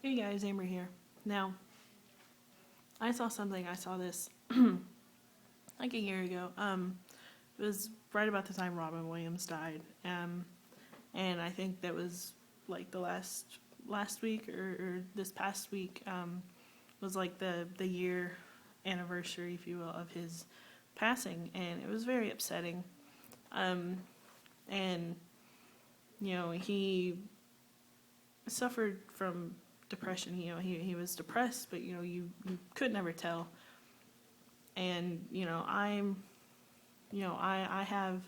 Hey guys, Amber here. Now, I saw this like a year ago. It was right about the time Robin Williams died. And I think that was like the last week or this past week was like the year anniversary, if you will, of his passing, and it was very upsetting. Um, and he suffered from depression. He was depressed, but you could never tell. And I have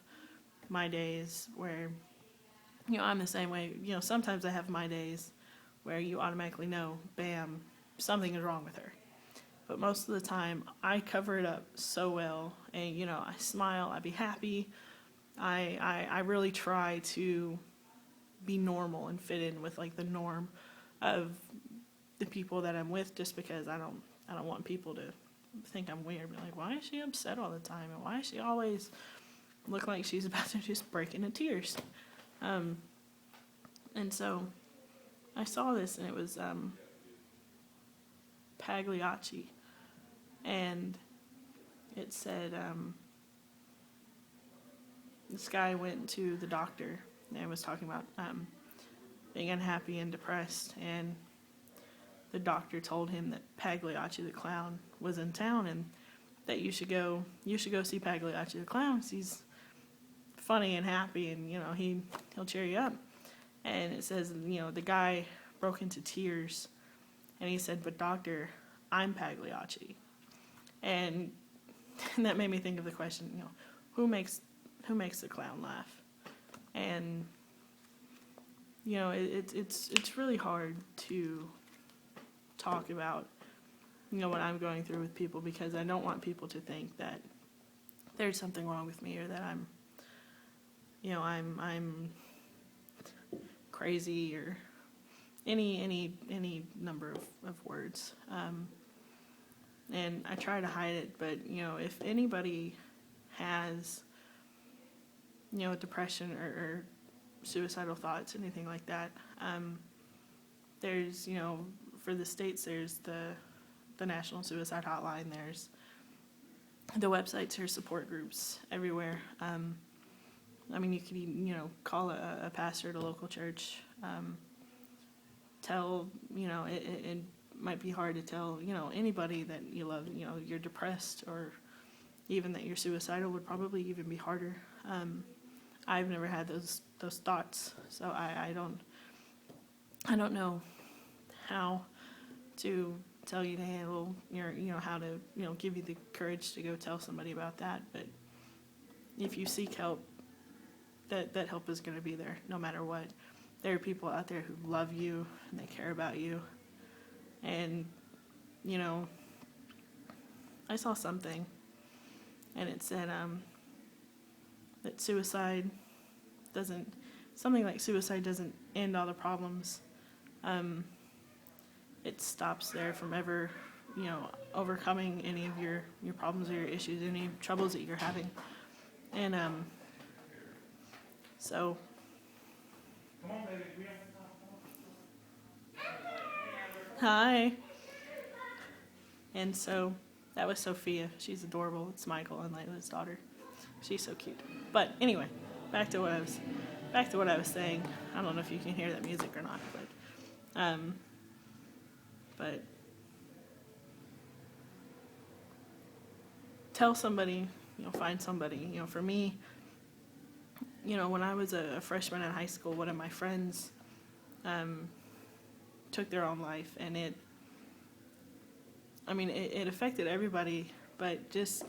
my days where I'm the same way. Sometimes I have my days where you automatically know, bam, something is wrong with her. But most of the time, I cover it up so well, and I smile, I be happy. I really try to be normal and fit in with like the norm of the people that I'm with, just because I don't want people to think I'm weird. Be like, why is she upset all the time, and why is she always look like she's about to just break into tears? And so I saw this, and it was Pagliacci, and it said this guy went to the doctor and was talking about being unhappy and depressed, and the doctor told him that Pagliacci the clown was in town, and that you should go see Pagliacci the clown. He's funny and happy, and he'll cheer you up. And it says the guy broke into tears, and he said, "But doctor, I'm Pagliacci." And that made me think of the question, who makes the clown laugh? And it's really hard to talk about what I'm going through with people, because I don't want people to think that there's something wrong with me, or that I'm crazy, or any number of words. And I try to hide it, but if anybody has depression or suicidal thoughts, anything like that, there's for the states, there's the National Suicide Hotline. There's the websites, there's support groups everywhere. You could call a pastor at a local church. Tell it might be hard to tell anybody that you love you're depressed, or even that you're suicidal would probably even be harder. I've never had those thoughts, so I don't know how to tell you to handle how to give you the courage to go tell somebody about that. But if you seek help, that help is going to be there no matter what. There are people out there who love you and they care about you. And I saw something, and it said that suicide doesn't end all the problems. It stops there from ever overcoming any of your problems or your issues, any troubles that you're having. And so hi. And so that was Sophia. She's adorable. It's Michael and Layla's daughter. She's so cute. But anyway, back to what I was saying. I don't know if you can hear that music or not, but tell somebody, find somebody. For me, when I was a freshman in high school, one of my friends took their own life, and it affected everybody, but just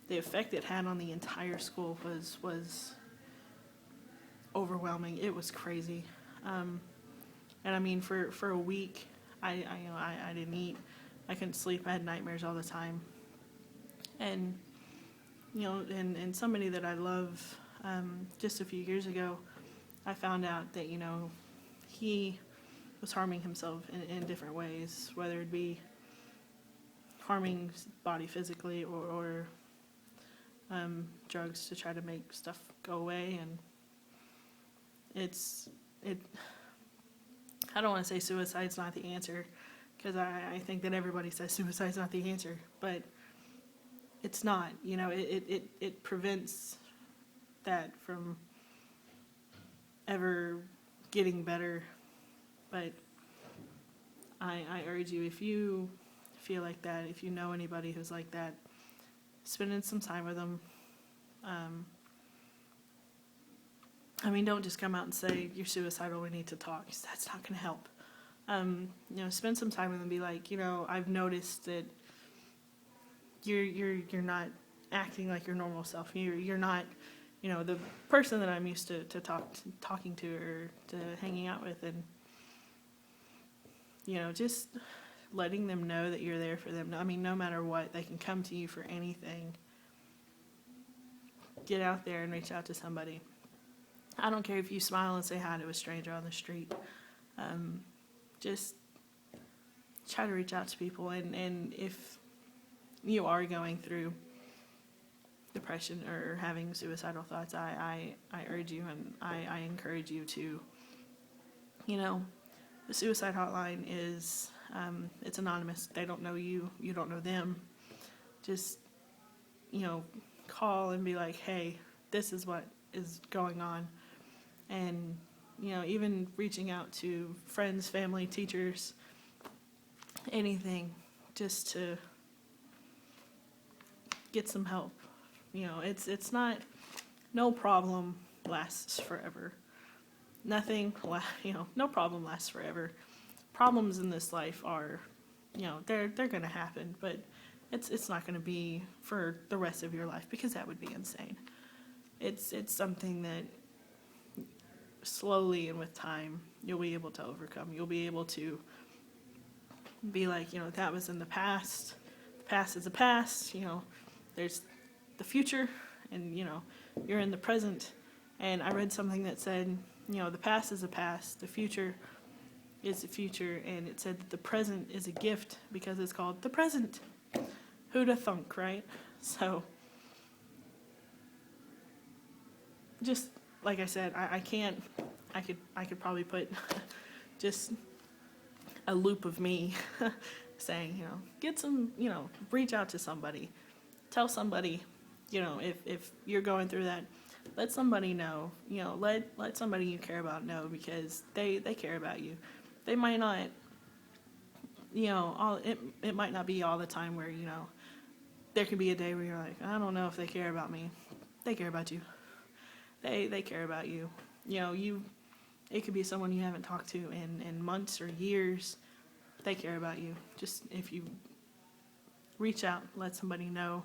the effect it had on the entire school was overwhelming. It was crazy. And for a week, I didn't eat. I couldn't sleep. I had nightmares all the time. And and somebody that I love, just a few years ago, I found out that he was harming himself in different ways, whether it be harming his body physically, or drugs to try to make stuff go away. And I don't want to say suicide's not the answer, because I think that everybody says suicide's not the answer, but it's not. You know, it prevents that from ever getting better. But I urge you, if you feel like that, if you know anybody who's like that, spending some time with them. I mean, don't just come out and say you're suicidal, we need to talk, 'cause that's not going to help. You know, spend some time with them and be like, you know, I've noticed that you're not acting like your normal self. You're not, you know, the person that I'm used to talking to or to hanging out with, and you know, just letting them know that you're there for them. I mean, no matter what, they can come to you for anything. Get out there and reach out to somebody. I don't care if you smile and say hi to a stranger on the street. Just try to reach out to people, and if you are going through depression or having suicidal thoughts, I urge you and I encourage you to, you know, the suicide hotline is, it's anonymous. They don't know you, you don't know them. Just, you know, call and be like, hey, this is what is going on. And, you know, even reaching out to friends, family, teachers, anything, just to get some help. You know, it's not, no problem lasts forever. Nothing, you know, no problem lasts forever. Problems in this life are, you know, they're going to happen, but it's not going to be for the rest of your life, because that would be insane. It's something that slowly and with time you'll be able to overcome. You'll be able to be like, you know, that was in the past. The past is the past. You know, there's the future, and you know, you're in the present. And I read something that said, you know, the past is the past, the future is the future, and it said that the present is a gift because it's called the present. Who'da thunk, right? So, just like I said, I could probably put just a loop of me saying, you know, get some, you know, reach out to somebody, tell somebody, you know, if you're going through that, let somebody know, you know, let somebody you care about know, because they care about you. They might not, you know, it might not be all the time where, you know, there could be a day where you're like, I don't know if they care about me. They care about you. They care about you. You know, it could be someone you haven't talked to in months or years. They care about you. Just if you reach out, let somebody know.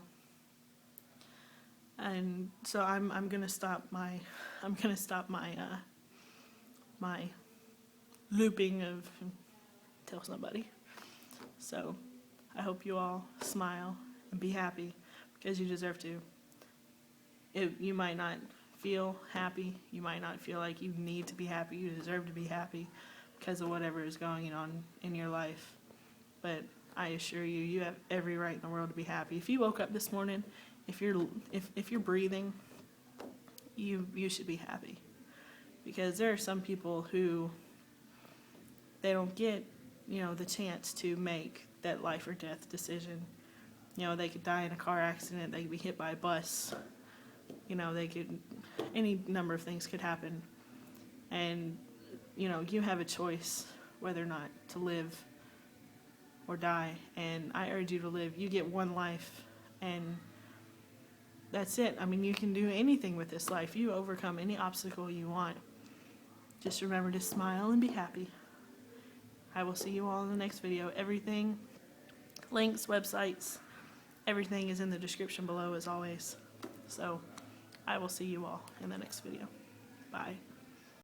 And so I'm gonna stop my my looping of tell somebody. So I hope you all smile and be happy, because you deserve to. You might not feel happy, you might not feel like you need to be happy, you deserve to be happy because of whatever is going on in your life. But I assure you, you have every right in the world to be happy. If you woke up this morning, if you're breathing, you should be happy. Because there are some people who they don't get, you know, the chance to make that life or death decision. You know, they could die in a car accident, they could be hit by a bus, you know, any number of things could happen. And, you know, you have a choice whether or not to live or die. And I urge you to live. You get one life, and that's it. I mean, you can do anything with this life. You overcome any obstacle you want. Just remember to smile and be happy. I will see you all in the next video. Everything, links, websites, everything is in the description below as always. So I will see you all in the next video. Bye.